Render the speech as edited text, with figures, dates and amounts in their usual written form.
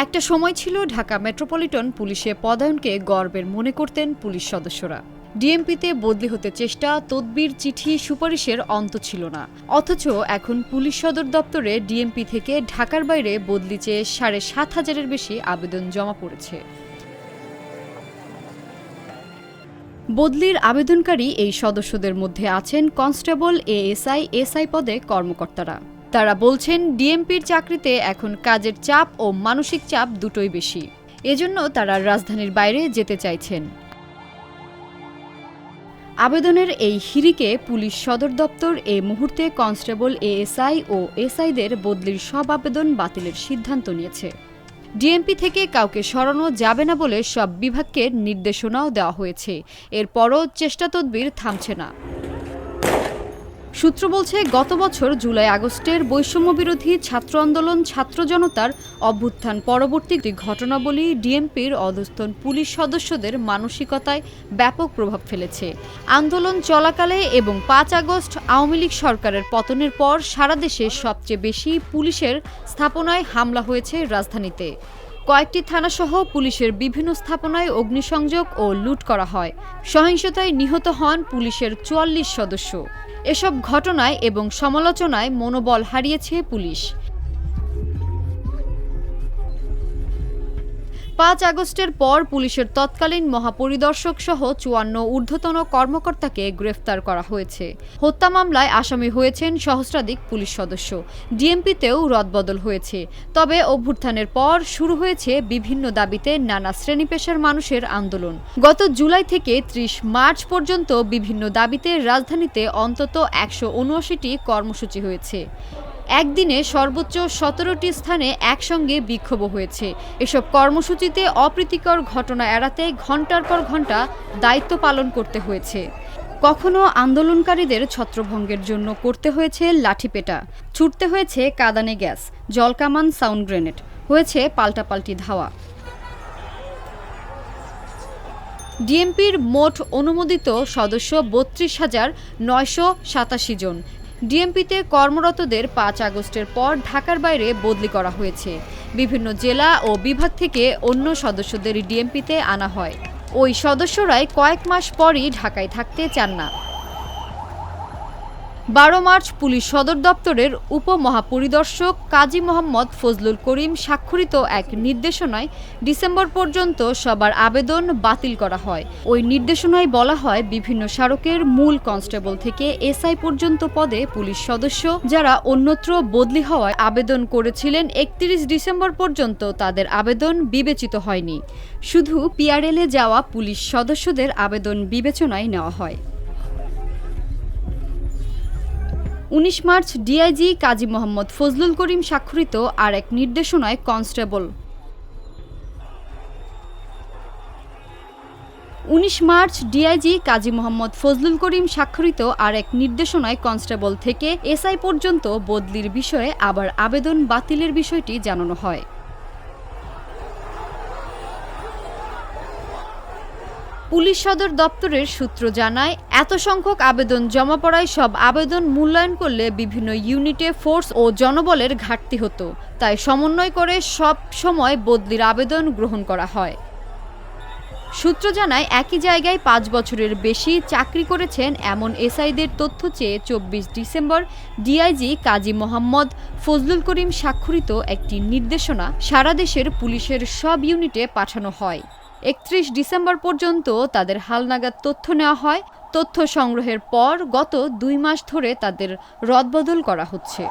একটা সময় ছিল ঢাকা মেট্রোপলিটন পুলিশে পদায়নকে গর্বের মনে করতেন পুলিশ সদস্যরা। ডিএমপিতে বদলি হতে চেষ্টা, তদবির, চিঠি, সুপারিশের অন্ত ছিল না। অথচ এখন পুলিশ সদর দপ্তরে ডিএমপি থেকে ঢাকার বাইরে বদলি চেয়ে ৭,৫০০-এর বেশি আবেদন জমা পড়েছে। বদলির আবেদনকারী এই সদস্যদের মধ্যে আছেন কনস্টেবল, এএসআই, এসআই পদে কর্মকর্তারা। তারা বলছেন ডিএমপির চাকরিতে এখন কাজের চাপ ও মানসিক চাপ দুটোই বেশি। এজন্য তারা রাজধানীর বাইরে যেতে চাইছেন। আবেদনের এই হিড়িকে পুলিশ সদর দপ্তর এই মুহূর্তে কনস্টেবল, এএসআই ও এসআইদের বদলির সব আবেদন বাতিলের সিদ্ধান্ত নিয়েছে। ডিএমপি থেকে কাউকে সরানো যাবে না বলে সব বিভাগকে নির্দেশনাও দেওয়া হয়েছে। এরপরও চেষ্টা তদবির থামছে না। সূত্র বলছে, গত বছর জুলাই-আগস্টের বৈষম্যবিরোধী ছাত্র আন্দোলন, ছাত্র জনতার অভ্যুত্থান পরবর্তী ঘটনাবলী ডিএমপির অধস্তন পুলিশ সদস্যদের মানসিকতায় ব্যাপক প্রভাব ফেলেছে। আন্দোলন চলাকালে এবং ৫ আগস্ট আওয়ামী লীগ সরকারের পতনের পর সারা দেশে সবচেয়ে বেশি পুলিশের স্থাপনায় হামলা হয়েছে রাজধানীতে। কয়েকটি থানাসহ পুলিশের বিভিন্ন স্থাপনায় অগ্নিসংযোগ ও লুট করা হয়। সহিংসতায় নিহত হন পুলিশের ৪৪ সদস্য। এসব ঘটনায় এবং সমালোচনায় মনোবল হারিয়েছে পুলিশ। ৫ আগস্টের পর পুলিশের তৎকালীন মহাপরিদর্শক সহ ৫৪ ঊর্ধ্বতন কর্মকর্তাকে গ্রেফতার করা হয়েছে। হত্যা মামলায় আসামি হয়েছেন সহস্রাধিক পুলিশ সদস্য। ডিএমপিতেও রদবদল হয়েছে। তবে অভ্যুত্থানের পর শুরু হয়েছে বিভিন্ন দাবিতে নানা শ্রেণী পেশার মানুষের আন্দোলন। গত জুলাই থেকে ৩০ মার্চ পর্যন্ত বিভিন্ন দাবিতে রাজধানীতে অন্তত ১৭৯টি কর্মসূচি হয়েছে। একদিনে সর্বোচ্চ ১৭টি স্থানে একসঙ্গে বিক্ষোভ হয়েছে। এসব কর্মসূচিতে অপ্রীতিকর ঘটনা এড়াতে ঘণ্টার পর ঘণ্টা দায়িত্ব পালন করতে হয়েছে। কখনো আন্দোলনকারীদের ছত্রভঙ্গের জন্য করতে হয়েছে লাঠিপেটা, ছুটতে হয়েছে কাঁদানে গ্যাস, জলকামান, সাউন্ড গ্রেনেড, হয়েছে পাল্টাপাল্টি ধাওয়া। ডিএমপির মোট অনুমোদিত সদস্য ৩২,৯৮৭ জন। ডিএমপিতে কর্মরতদের ৫ আগস্টের পর ঢাকার বাইরে বদলি করা হয়েছে। বিভিন্ন জেলা ও বিভাগ থেকে অন্য সদস্যদের ডিএমপিতে আনা হয়। ওই সদস্যরাই কয়েক মাস পরই ঢাকায় থাকতে চান না। ১২ মার্চ পুলিশ সদর দপ্তরের উপমহাপরিদর্শক কাজী মোহাম্মদ ফজলুল করিম স্বাক্ষরিত এক নির্দেশনায় ডিসেম্বর পর্যন্ত সবার আবেদন বাতিল করা হয়। ওই নির্দেশনায় বলা হয়, বিভিন্ন স্মারকের মূল কনস্টেবল থেকে এসআই পর্যন্ত পদে পুলিশ সদস্য যারা অন্যত্র বদলি হওয়ায় আবেদন করেছিলেন ৩১ ডিসেম্বর পর্যন্ত তাদের আবেদন বিবেচিত হয়নি। শুধু পিআরএলে যাওয়া পুলিশ সদস্যদের আবেদন বিবেচনায় নেওয়া হয়। ১৯ মার্চ ডিআইজি কাজী মোহাম্মদ ফজলুল করিম স্বাক্ষরিত আর এক নির্দেশনায় constable ১৯ March DIG Kazi Mohammad Fazlul Karim স্বাক্ষরিত আর এক নির্দেশনায় কনস্টেবল থেকে এসআই পর্যন্ত বদলির বিষয়ে আবার আবেদন বাতিলের বিষয়টি জানানো হয়। পুলিশ সদর দপ্তরের সূত্র জানায়, এত সংখ্যক আবেদন জমা পড়ায় সব আবেদন মূল্যায়ন করলে বিভিন্ন ইউনিটে ফোর্স ও জনবলের ঘাটতি হতো। তাই সমন্বয় করে সব সময় বদলির আবেদন গ্রহণ করা হয়। সূত্র জানায়, একই জায়গায় ৫ বছরের বেশি চাকরি করেছেন এমন এসআইদের তথ্য চেয়ে ২৪ ডিসেম্বর ডিআইজি কাজী মোহাম্মদ ফজলুল করিম স্বাক্ষরিত একটি নির্দেশনা সারা দেশের পুলিশের সব ইউনিটে পাঠানো হয়। ৩১ ডিসেম্বর পর্যন্ত তাদের হালনাগাদ তথ্য নেওয়া হয়। তথ্য সংগ্রহের পর গত ২ মাস ধরে তাদের রদবদল করা হচ্ছে।